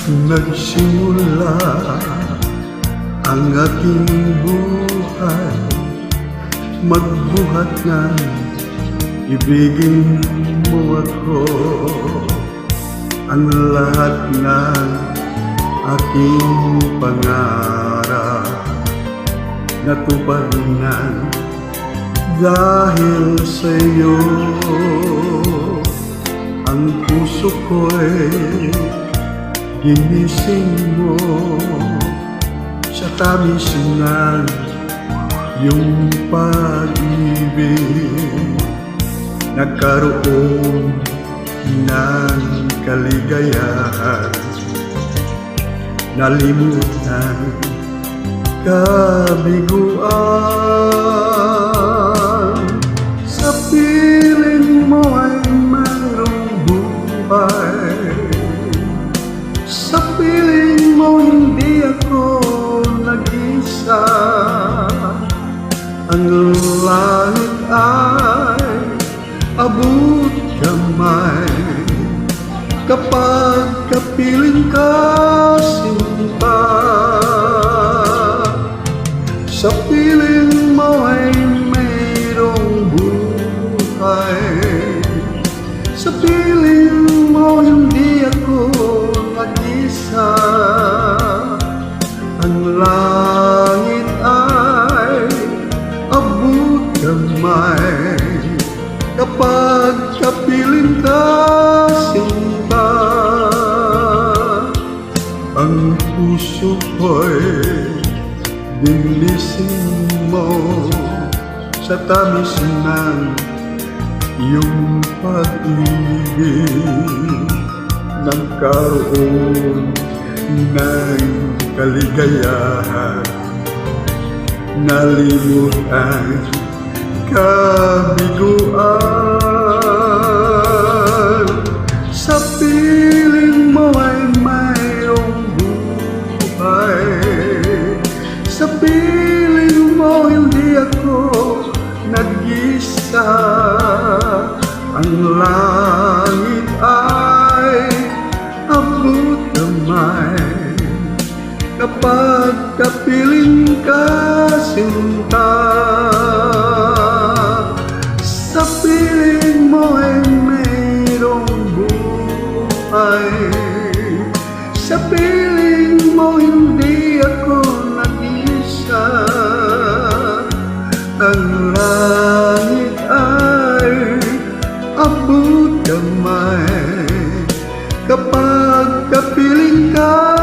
nagsimula ang aking buhay, magbuhat ng ibigin mo ako. Ang lahat ng aking pangarap natupad na dahil sa iyo. Ang puso ko'y ginising mo sa tamis ng iyong pag-ibig. Nagkaroon ng kaligayahan, nalimutan kabiguan. Sa piling mo ay mayroong buhay, sa piling mo hindi ako nag-isa. Ang langit ay abot kamay kapag kapiling ka, sinta. Sa piling mo ay mayroong buhay, sa piling mo hindi ako nag-isa. Ang langit ay abot kamay kapag kapiling ka, sinta. Ang puso ko'y dinising mo sa tamis ng iyong pag-ibig. Nagkaroon ng kaligayahan, nalimutan kabiguan. Sa piling mo ay mayroong buhay, sa piling mo hindi ako nag-isa. Ang langit ay abot kamay kapag kapiling ka, sinta. Sa piling mo ay mayroong buhay, sa piling mo hindi ako nag-isa. Ang langit ay abot kamay kapag kapiling ka,